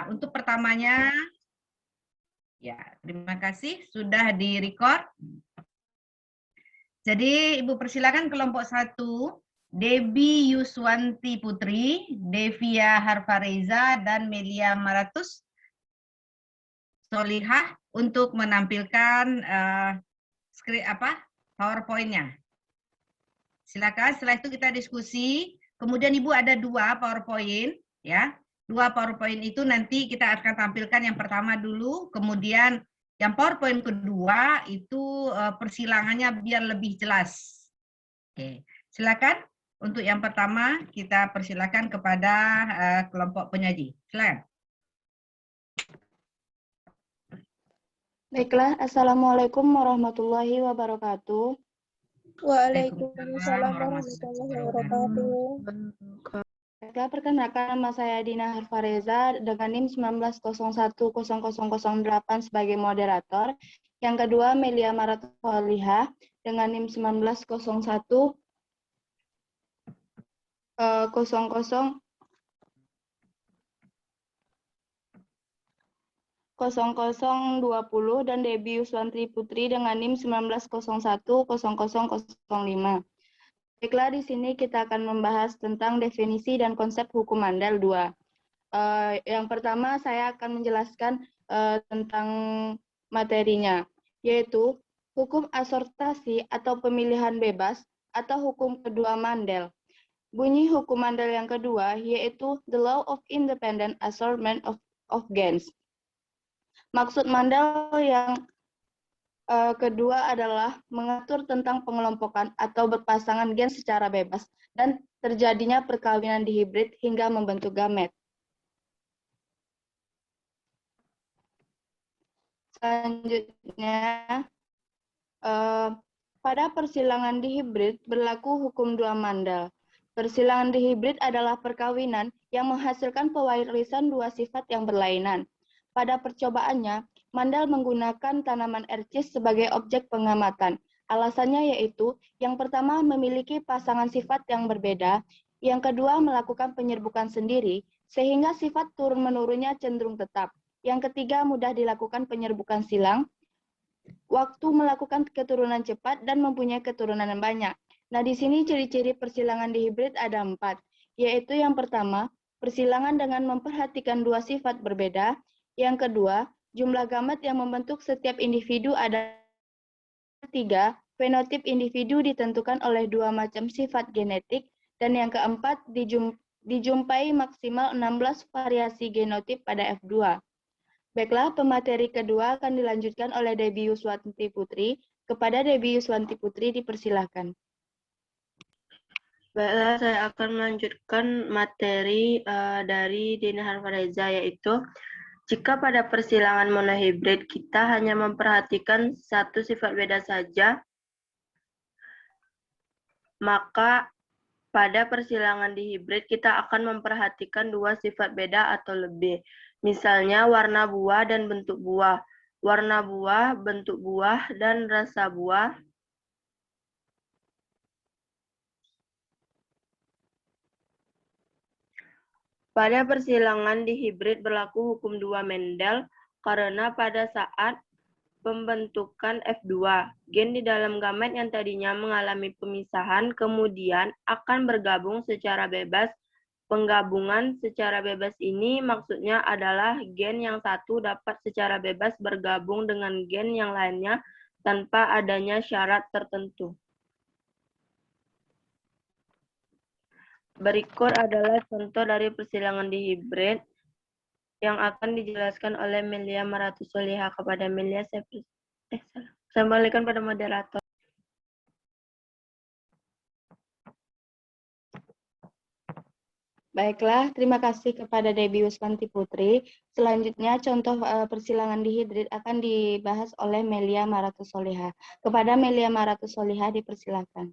Ya, untuk pertamanya, ya, terima kasih sudah direcord. Jadi Ibu persilakan kelompok 1, Debbie Yuswanti Putri, Devia Harfareza, dan Melia Maratus Solihah untuk menampilkan PowerPoint-nya. Silakan, setelah itu kita diskusi. Kemudian Ibu ada 2 PowerPoint, ya. 2 PowerPoint itu nanti kita akan tampilkan yang pertama dulu, kemudian yang PowerPoint kedua itu persilangannya biar lebih jelas. Oke, silakan. Untuk yang pertama kita persilakan kepada kelompok penyaji. Silakan. Baiklah, Assalamualaikum warahmatullahi wabarakatuh. Waalaikumsalam warahmatullahi wabarakatuh. Baiklah, perkenalkan nama saya Dina Harfareza dengan NIM 19010008 sebagai moderator. Yang kedua, Melia Maratus Solihah dengan NIM 19010020 dan Debbie Yuswanti Putri dengan NIM 19010005. Baiklah, di sini kita akan membahas tentang definisi dan konsep hukum Mandel 2. Yang pertama saya akan menjelaskan tentang materinya, yaitu hukum asortasi atau pemilihan bebas atau hukum kedua Mandel. Bunyi hukum Mandel yang kedua yaitu the law of independent assortment of gens. Maksud Mandel yang kedua adalah mengatur tentang pengelompokan atau berpasangan gen secara bebas dan terjadinya perkawinan dihibrid hingga membentuk gamet. Selanjutnya, pada persilangan dihibrid berlaku hukum dua Mandel. Persilangan dihibrid adalah perkawinan yang menghasilkan pewarisan dua sifat yang berlainan. Pada percobaannya, Mandel menggunakan tanaman ercis sebagai objek pengamatan. Alasannya yaitu, yang pertama memiliki pasangan sifat yang berbeda, yang kedua melakukan penyerbukan sendiri, sehingga sifat turun-menurunnya cenderung tetap. Yang ketiga mudah dilakukan penyerbukan silang, waktu melakukan keturunan cepat, dan mempunyai keturunan yang banyak. Nah, di sini ciri-ciri persilangan dihibrid ada 4, yaitu yang pertama, persilangan dengan memperhatikan dua sifat berbeda, yang kedua, jumlah gamet yang membentuk setiap individu ada 3, fenotip individu ditentukan oleh dua macam sifat genetik, dan yang keempat, dijumpai maksimal 16 variasi genotip pada F2. Baiklah, pemateri kedua akan dilanjutkan oleh Debbie Yuswanti Putri. Kepada Debbie Yuswanti Putri dipersilahkan. Baiklah, saya akan melanjutkan materi dari Dina Harfareza, yaitu jika pada persilangan monohibrid kita hanya memperhatikan satu sifat beda saja, maka pada persilangan dihibrid kita akan memperhatikan dua sifat beda atau lebih. Misalnya warna buah dan bentuk buah, warna buah, bentuk buah, dan rasa buah. Pada persilangan dihibrid berlaku hukum dua Mendel karena pada saat pembentukan F2, gen di dalam gamet yang tadinya mengalami pemisahan kemudian akan bergabung secara bebas. Penggabungan secara bebas ini maksudnya adalah gen yang satu dapat secara bebas bergabung dengan gen yang lainnya tanpa adanya syarat tertentu. Berikut adalah contoh dari persilangan dihibrid yang akan dijelaskan oleh Melia Maratus Solihah. Kepada Melia, saya kembalikan pada moderator. Baiklah, terima kasih kepada Debbie Yuswanti Putri. Selanjutnya, contoh persilangan dihibrid akan dibahas oleh Melia Maratus Solihah. Kepada Melia Maratus Solihah dipersilakan.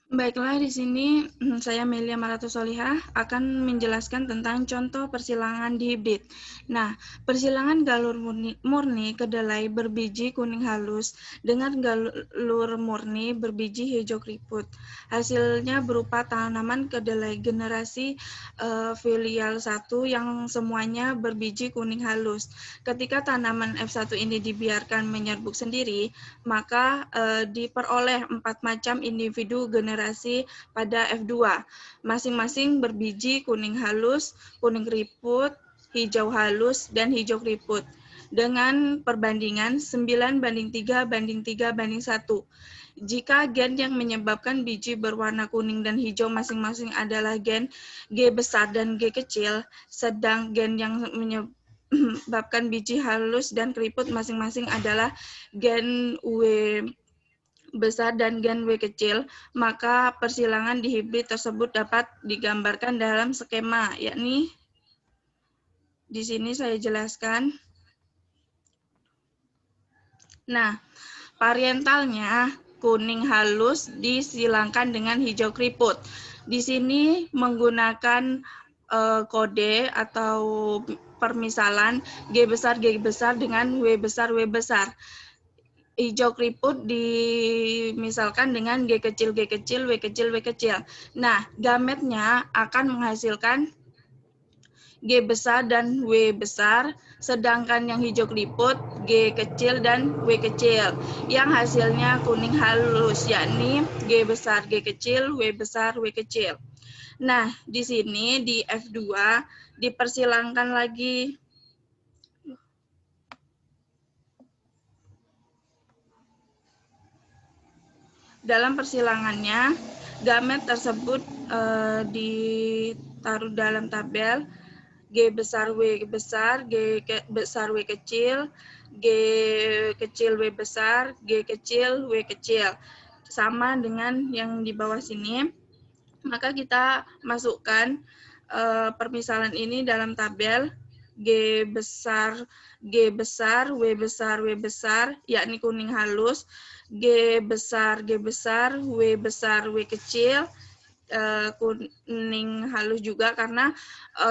Baiklah, di sini saya Melia Maratusolihah akan menjelaskan tentang contoh persilangan dihibrid. Nah, persilangan galur murni kedelai berbiji kuning halus dengan galur murni berbiji hijau keriput. Hasilnya berupa tanaman kedelai generasi filial 1 yang semuanya berbiji kuning halus. Ketika tanaman F1 ini dibiarkan menyerbuk sendiri, maka diperoleh 4 macam individu generasi pada F2, masing-masing berbiji kuning halus, kuning keriput, hijau halus, dan hijau keriput, dengan perbandingan 9:3:3:1. Jika gen yang menyebabkan biji berwarna kuning dan hijau masing-masing adalah gen G besar dan G kecil, sedang gen yang menyebabkan biji halus dan keriput masing-masing adalah gen W besar dan gen W kecil, maka persilangan dihibrid tersebut dapat digambarkan dalam skema, yakni di sini saya jelaskan. Nah, parientalnya kuning halus disilangkan dengan hijau keriput. Di sini menggunakan kode atau permisalan G besar dengan W besar. Hijau keriput dimisalkan dengan G kecil, W kecil. Nah, gametnya akan menghasilkan G besar dan W besar, sedangkan yang hijau keriput G kecil dan W kecil, yang hasilnya kuning halus, yakni G besar, G kecil, W besar, W kecil. Nah, di sini di F2 dipersilangkan lagi. Dalam persilangannya, gamet tersebut ditaruh dalam tabel G besar W besar, G besar W kecil, G kecil W besar, G kecil W kecil. Sama dengan yang di bawah sini. Maka kita masukkan permisalan ini dalam tabel G besar, W besar, yakni kuning halus, G besar, W besar, W kecil, kuning halus juga karena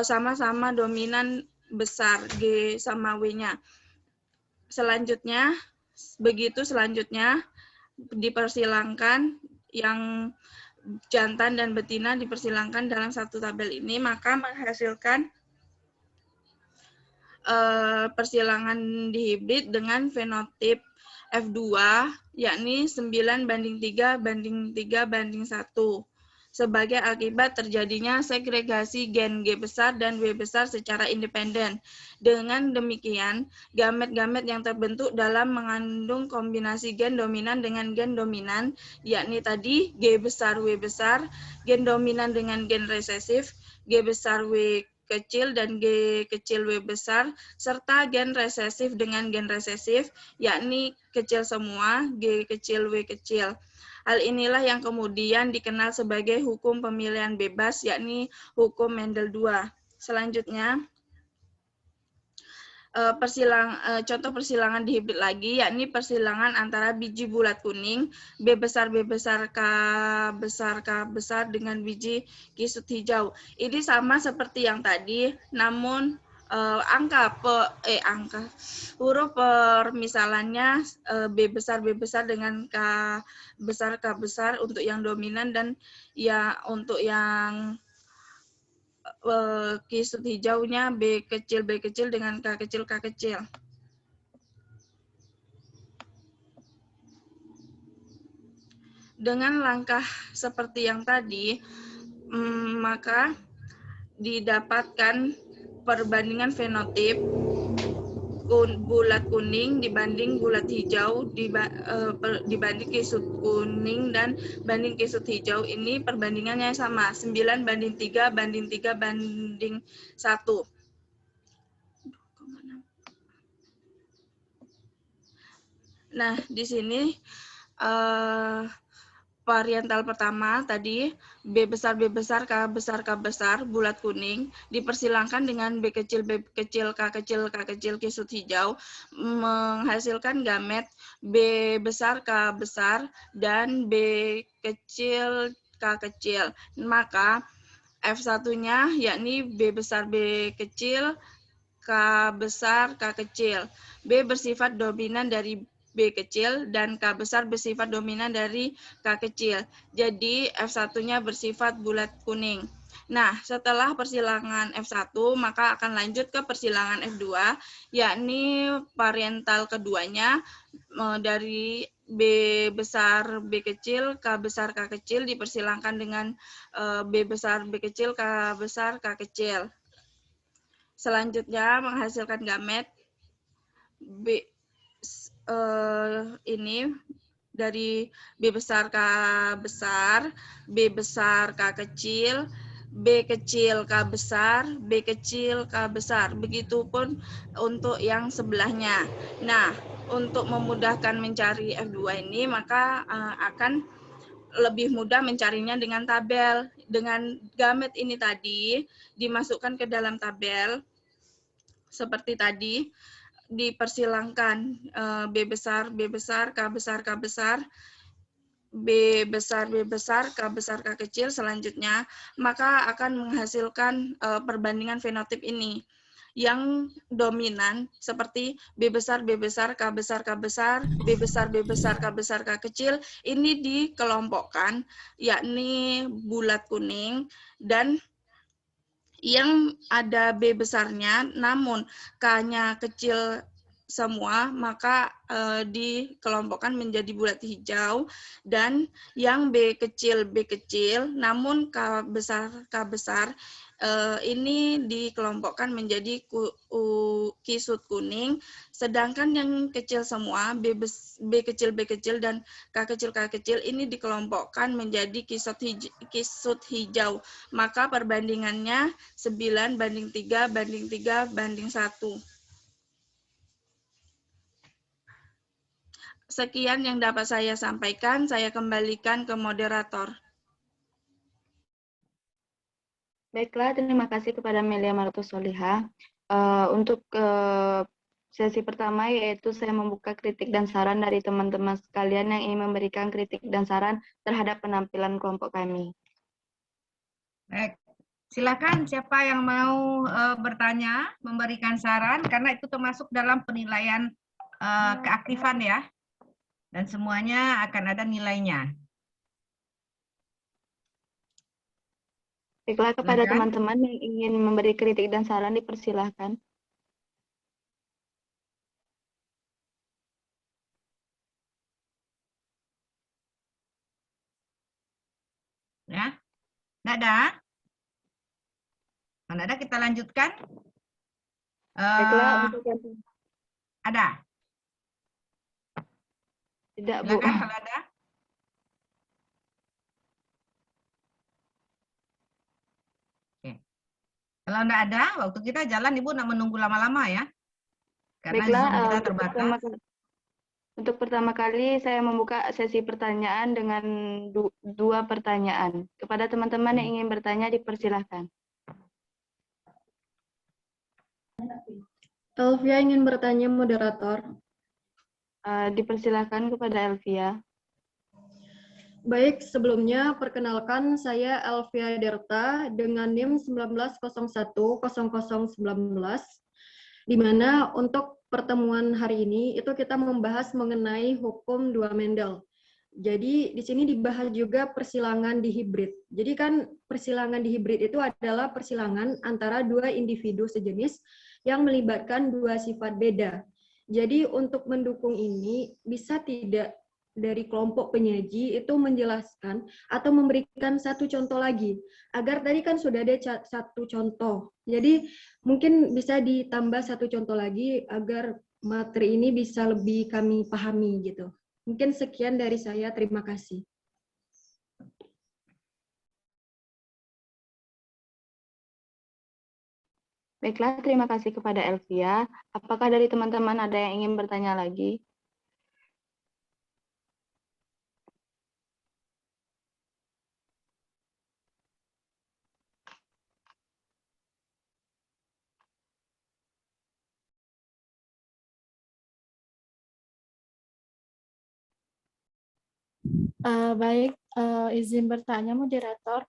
sama-sama dominan besar, G sama W-nya. Selanjutnya dipersilangkan yang jantan dan betina dipersilangkan dalam satu tabel ini, maka menghasilkan persilangan dihibrid dengan fenotip F2, yakni 9:3:3:1, sebagai akibat terjadinya segregasi gen G besar dan W besar secara independen. Dengan demikian, gamet-gamet yang terbentuk dalam mengandung kombinasi gen dominan dengan gen dominan, yakni tadi G besar W besar, gen dominan dengan gen resesif, G besar W kecil dan G kecil W besar, serta gen resesif dengan gen resesif, yakni kecil semua, G kecil W kecil. Hal inilah yang kemudian dikenal sebagai hukum pemilihan bebas, yakni hukum Mendel II. Selanjutnya, contoh persilangan dihibrid lagi, yakni persilangan antara biji bulat kuning, B besar, K besar dengan biji kisut hijau. Ini sama seperti yang tadi, namun huruf permisalannya B besar dengan K besar untuk yang dominan, dan ya untuk yang kisut hijaunya B kecil dengan K kecil. Dengan langkah seperti yang tadi, maka didapatkan perbandingan fenotip bulat kuning dibanding bulat hijau dibanding kisut kuning dan banding kisut hijau. Ini perbandingannya sama, 9:3:3:1. Nah, di sini variantal pertama tadi B besar, K besar, bulat kuning, dipersilangkan dengan B kecil, K kecil, kisut hijau, menghasilkan gamet B besar, K besar, dan B kecil, K kecil. Maka F1-nya yakni B besar B kecil, K besar K kecil. B bersifat dominan dari B kecil dan K besar bersifat dominan dari K kecil. Jadi F1-nya bersifat bulat kuning. Nah, setelah persilangan F1, maka akan lanjut ke persilangan F2, yakni pariental keduanya dari B besar B kecil, K besar K kecil dipersilangkan dengan B besar B kecil, K besar K kecil. Selanjutnya menghasilkan gamet B ini dari B besar K besar, B besar K kecil, B kecil K besar, B kecil K besar. Begitupun untuk yang sebelahnya. Nah, untuk memudahkan mencari F2 ini, maka akan lebih mudah mencarinya dengan tabel. Dengan gamet ini tadi, dimasukkan ke dalam tabel, seperti tadi, dipersilangkan B besar, B besar, K besar, K besar, B besar, B besar, K besar, K kecil selanjutnya, maka akan menghasilkan perbandingan fenotip ini. Yang dominan seperti B besar, B besar, K besar, K besar, B besar, B besar, K besar, K kecil, ini dikelompokkan, yakni bulat kuning, dan yang ada B besarnya, namun K-nya kecil semua, maka dikelompokkan menjadi bulat hijau, dan yang B kecil, namun K besar, ini dikelompokkan menjadi kisut kuning, sedangkan yang kecil semua, B kecil, dan K kecil ini dikelompokkan menjadi kisut hijau. Maka perbandingannya 9:3:3:1. Sekian yang dapat saya sampaikan, saya kembalikan ke moderator. Baiklah, terima kasih kepada Melia Martusoliha. Untuk sesi pertama, yaitu saya membuka kritik dan saran dari teman-teman sekalian yang ingin memberikan kritik dan saran terhadap penampilan kelompok kami. Baik, silakan siapa yang mau bertanya, memberikan saran, karena itu termasuk dalam penilaian keaktifan ya, dan semuanya akan ada nilainya. Baiklah, kepada Silakan. teman-teman yang ingin memberi kritik dan saran dipersilahkan. Ya, nggak ada? Kalau ada kita lanjutkan. Baiklah, untuk yang Ada? tidak, Bu. Silakan kalau ada. Oke. Kalau enggak ada, waktu kita jalan Ibu nak menunggu lama-lama ya. Karena Baiklah, Zoom kita untuk terbatas. pertama kali saya membuka sesi pertanyaan dengan dua pertanyaan. Kepada teman-teman yang ingin bertanya dipersilahkan. Elvia ingin bertanya, moderator. Dipersilahkan kepada Elvia. Baik, sebelumnya perkenalkan saya Elvia Derta dengan NIM 19010019, di mana untuk pertemuan hari ini itu kita membahas mengenai hukum 2 Mendel. Jadi di sini dibahas juga persilangan dihibrid. Jadi kan persilangan dihibrid itu adalah persilangan antara dua individu sejenis yang melibatkan dua sifat beda. Jadi untuk mendukung ini bisa tidak dari kelompok penyaji itu menjelaskan atau memberikan satu contoh lagi, agar tadi kan sudah ada satu contoh, jadi mungkin bisa ditambah satu contoh lagi agar materi ini bisa lebih kami pahami gitu. Mungkin sekian dari saya, terima kasih. Baiklah, terima kasih kepada Elvia. Apakah dari teman-teman ada yang ingin bertanya lagi? Baik, Izin bertanya, moderator.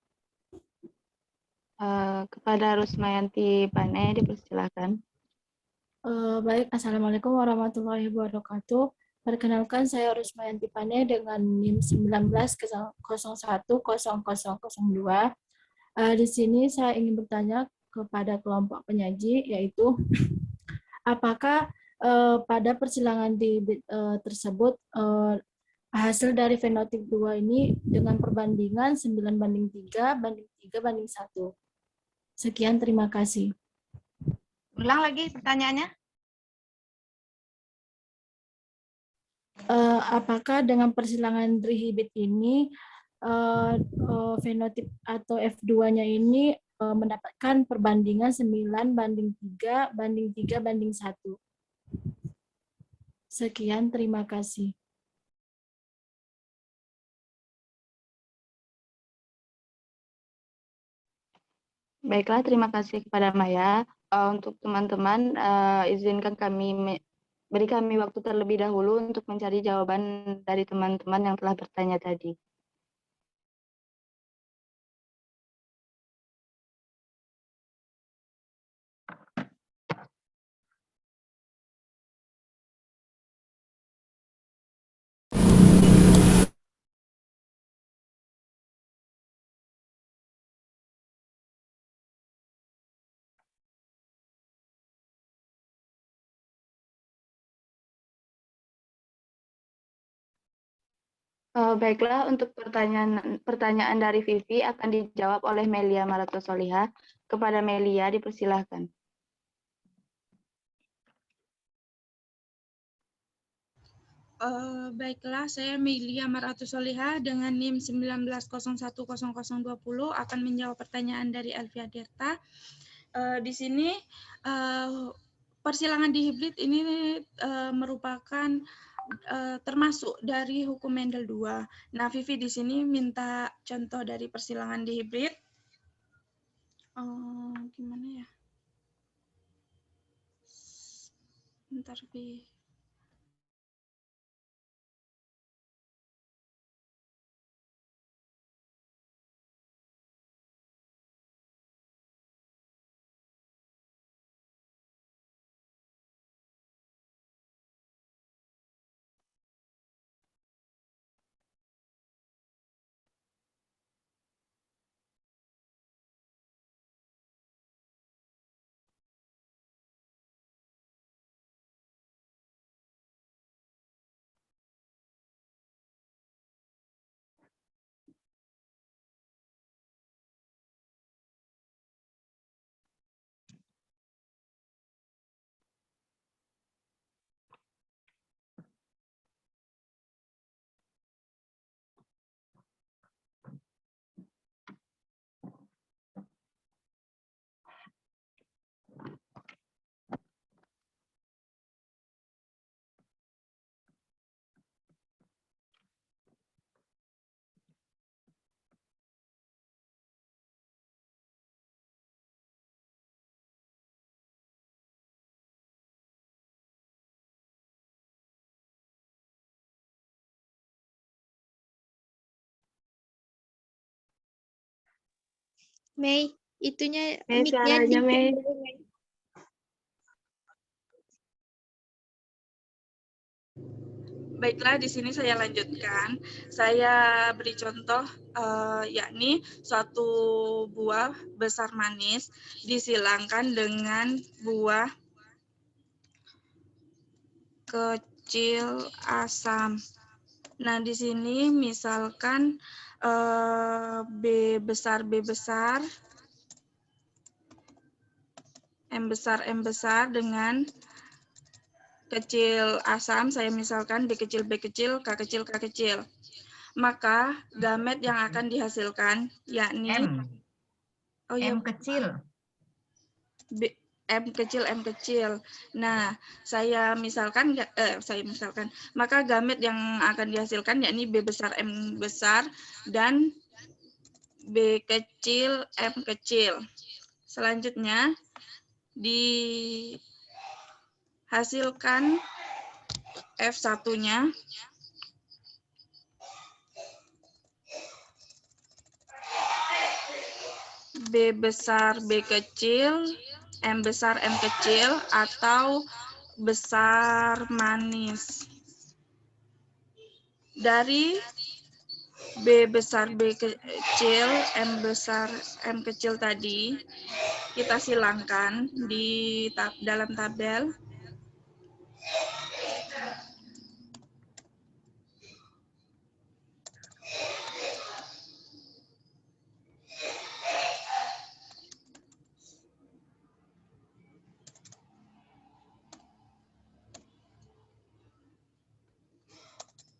Kepada Rusmayanti Pane, dipersilakan. Baik, Assalamualaikum warahmatullahi wabarakatuh. Perkenalkan, saya Rusmayanti Pane dengan NIM 19010002. Di sini saya ingin bertanya kepada kelompok penyaji, yaitu apakah pada persilangan tersebut hasil dari fenotip 2 ini dengan perbandingan 9:3 banding 3 banding 1. Sekian, terima kasih. Ulang lagi pertanyaannya. Apakah dengan persilangan Drihibit ini fenotip atau F2-nya ini mendapatkan perbandingan 9:3 banding 3 banding 1. Sekian, terima kasih. Baiklah, terima kasih kepada Maya. Untuk teman-teman, izinkan beri kami waktu terlebih dahulu untuk mencari jawaban dari teman-teman yang telah bertanya tadi. Baiklah, untuk pertanyaan dari Vivi akan dijawab oleh Melia Maratosoliha. Kepada Melia, dipersilahkan. Baiklah, saya Melia Maratusoliha dengan NIM 19010020 akan menjawab pertanyaan dari Elvia Dirta. Di sini persilangan dihibrid ini merupakan termasuk dari hukum Mendel 2. Nah, Vivi di sini minta contoh dari persilangan dihibrid. Gimana ya? Bentar, Vivi. Mei, itunya Mei, mic-nya suaranya, Mei. dulu, Mei. Baiklah, di sini saya lanjutkan. Saya beri contoh, yakni suatu buah besar manis disilangkan dengan buah kecil asam. Nah, di sini misalkan B besar, M besar dengan kecil asam, saya misalkan B kecil, K kecil. Maka gamet yang akan dihasilkan yakni M kecil. M kecil. Nah, saya misalkan, maka gamet yang akan dihasilkan yakni B besar, M besar, dan B kecil, M kecil. Selanjutnya, dihasilkan F1-nya B besar B kecil, M besar M kecil, atau besar manis. Dari B besar B kecil, M besar M kecil tadi, kita silangkan di dalam tabel.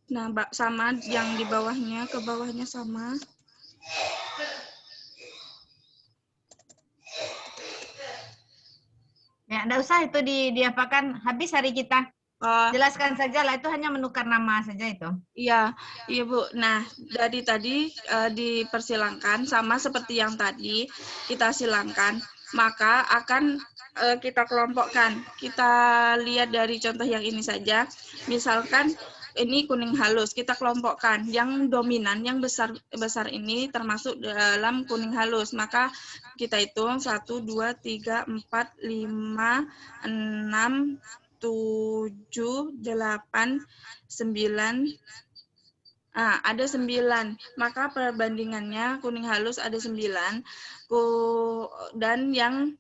Nah, sama yang di bawahnya, ke bawahnya sama. Ya, enggak usah itu diapakan, habis hari kita. Jelaskan saja lah, itu hanya menukar nama saja itu. Iya, iya Bu. Nah, dari tadi dipersilangkan sama seperti yang tadi kita silangkan, maka akan kita kelompokkan. Kita lihat dari contoh yang ini saja. Misalkan ini kuning halus, kita kelompokkan. Yang dominan, yang besar ini termasuk dalam kuning halus. Maka kita hitung 1, 2, 3, 4, 5, 6, 7, 8, 9. Ada 9. Maka perbandingannya kuning halus ada 9. Dan yang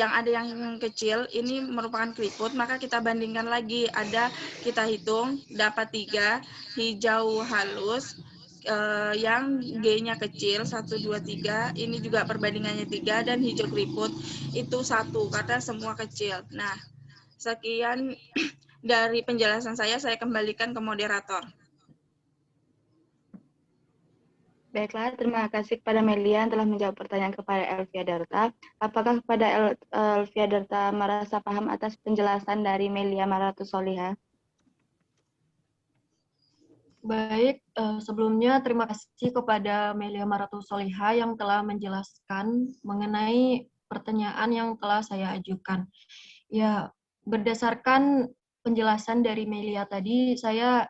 ada yang kecil ini merupakan keriput, maka kita bandingkan lagi. Kita hitung dapat 3, hijau halus, yang G-nya kecil 1, 2, 3, ini juga perbandingannya 3, dan hijau keriput itu 1 karena semua kecil. Nah, sekian dari penjelasan saya kembalikan ke moderator. Baiklah, terima kasih kepada Melia yang telah menjawab pertanyaan kepada Elvia Darta. Apakah kepada Elvia Darta merasa paham atas penjelasan dari Melia Maratus Soliha? Baik, sebelumnya terima kasih kepada Melia Maratus Soliha yang telah menjelaskan mengenai pertanyaan yang telah saya ajukan. Ya, berdasarkan penjelasan dari Melia tadi, saya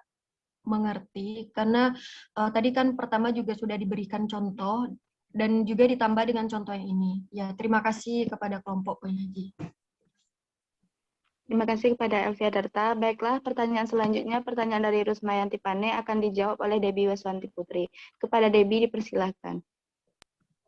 mengerti karena tadi kan pertama juga sudah diberikan contoh dan juga ditambah dengan contoh yang ini. Ya, terima kasih kepada kelompok penyaji. Terima kasih kepada Elvia Darta. Baiklah, pertanyaan selanjutnya, pertanyaan dari Rusmayanti Pane akan dijawab oleh Debbie Waswanti Putri. Kepada Debbie dipersilahkan.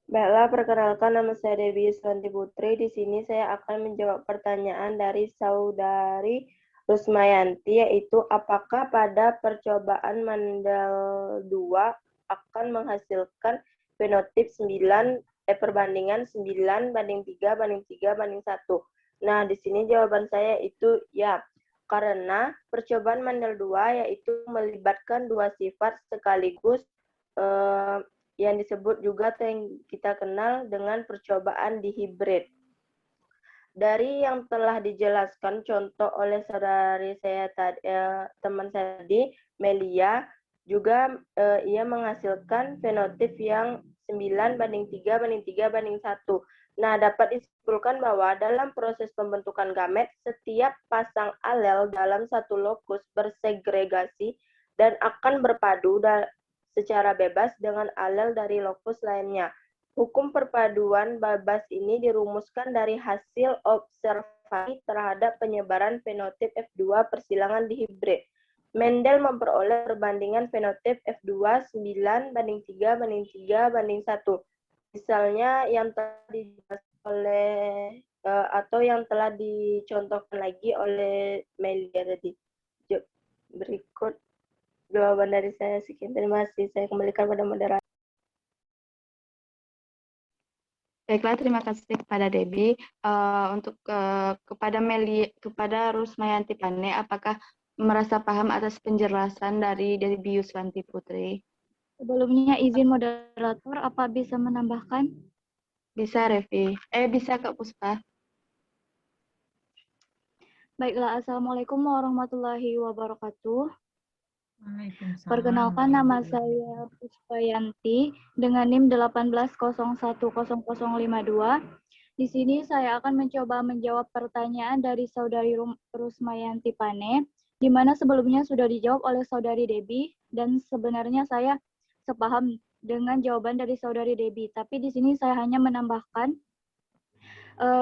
Baiklah, perkenalkan nama saya Debbie Waswanti Putri. Di sini saya akan menjawab pertanyaan dari saudari Rusmayanti, yaitu apakah pada percobaan Mendel 2 akan menghasilkan fenotip perbandingan 9 banding 3 banding 3 banding 1. Nah, di sini jawaban saya itu ya, karena percobaan Mendel 2 yaitu melibatkan dua sifat sekaligus yang disebut juga yang kita kenal dengan percobaan dihibrid. Dari yang telah dijelaskan contoh oleh saudari saya tadi, teman saya tadi, Melia, juga ia menghasilkan fenotip yang 9 banding 3 banding 3 banding 1. Nah, dapat disimpulkan bahwa dalam proses pembentukan gamet, setiap pasang alel dalam satu lokus bersegregasi dan akan berpadu secara bebas dengan alel dari lokus lainnya. Hukum perpaduan bebas ini dirumuskan dari hasil observasi terhadap penyebaran fenotip F2 persilangan dihibrid. Mendel memperoleh perbandingan fenotip F2 9 banding 3 banding 3 banding 1. Misalnya yang telah dijelaskan oleh atau yang telah dicontohkan lagi oleh Melia tadi. Berikut jawaban dari saya. Sekian, terima kasih. Saya kembalikan pada moderator. Baiklah, terima kasih kepada Debbie. Untuk kepada Rusmayanti Pane, apakah merasa paham atas penjelasan dari Debbie Yuswanti Putri? Sebelumnya izin moderator, apa bisa menambahkan? Bisa, Revi. Bisa Kak Puspa. Baiklah, Assalamualaikum warahmatullahi wabarakatuh. Waalaikumsalam. Perkenalkan, nama saya Puspayanti dengan NIM 18010052. Di sini saya akan mencoba menjawab pertanyaan dari saudari Rusmayanti Pane, di mana sebelumnya sudah dijawab oleh saudari Debbie, dan sebenarnya saya sepaham dengan jawaban dari Saudari Debbie. Tapi di sini saya hanya menambahkan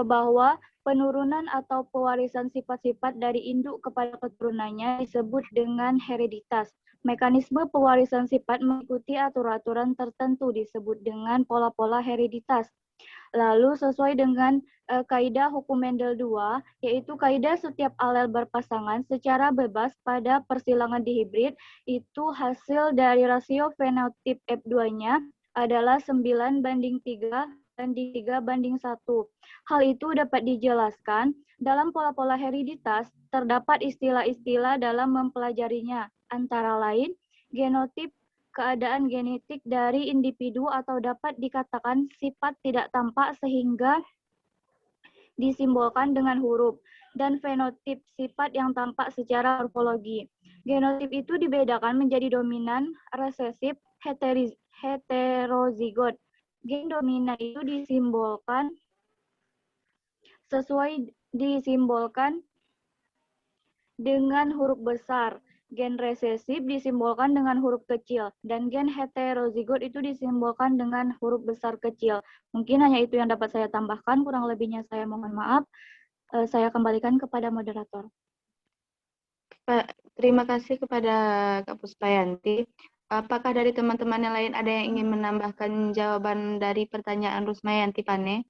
bahwa penurunan atau pewarisan sifat-sifat dari induk kepada keturunannya disebut dengan hereditas. Mekanisme pewarisan sifat mengikuti aturan-aturan tertentu disebut dengan pola-pola hereditas. Lalu sesuai dengan kaidah hukum Mendel 2, yaitu kaidah setiap alel berpasangan secara bebas pada persilangan dihibrid itu hasil dari rasio fenotip F2-nya adalah 9:3 banding 3:1. Hal itu dapat dijelaskan dalam pola-pola hereditas terdapat istilah-istilah dalam mempelajarinya, antara lain genotip, keadaan genetik dari individu atau dapat dikatakan sifat tidak tampak sehingga disimbolkan dengan huruf, dan fenotip sifat yang tampak secara morfologi. Genotip itu dibedakan menjadi dominan, resesif, heterozigot. Gen dominan itu disimbolkan dengan huruf besar. Gen resesif disimbolkan dengan huruf kecil, dan gen heterozigot itu disimbolkan dengan huruf besar kecil. Mungkin hanya itu yang dapat saya tambahkan, kurang lebihnya saya mohon maaf. Saya kembalikan kepada moderator. Terima kasih kepada Kak Puspayanti. Apakah dari teman-teman yang lain ada yang ingin menambahkan jawaban dari pertanyaan Rusmayanti Pane?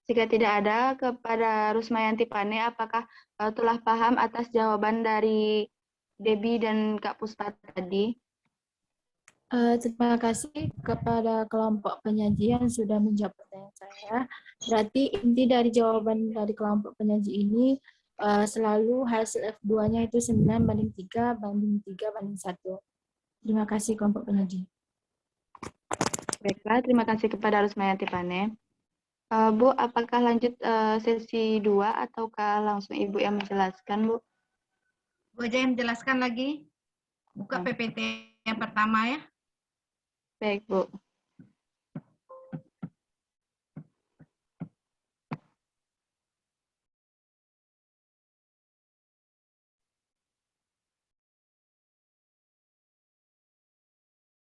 Jika tidak ada, kepada Rusmayanti Pane, apakah telah paham atas jawaban dari Debbie dan Kak Puspa tadi? Terima kasih kepada kelompok penyaji yang sudah menjawab pertanyaan saya. Berarti inti dari jawaban dari kelompok penyaji ini selalu hasil F2-nya itu 9:3 banding 3:1. Terima kasih kelompok penyaji. Baiklah, terima kasih kepada Rusmayanti Pane. Bu, apakah lanjut sesi 2 ataukah langsung Ibu yang menjelaskan, Bu? Bu aja yang menjelaskan lagi. Buka PPT yang pertama ya. Baik, Bu.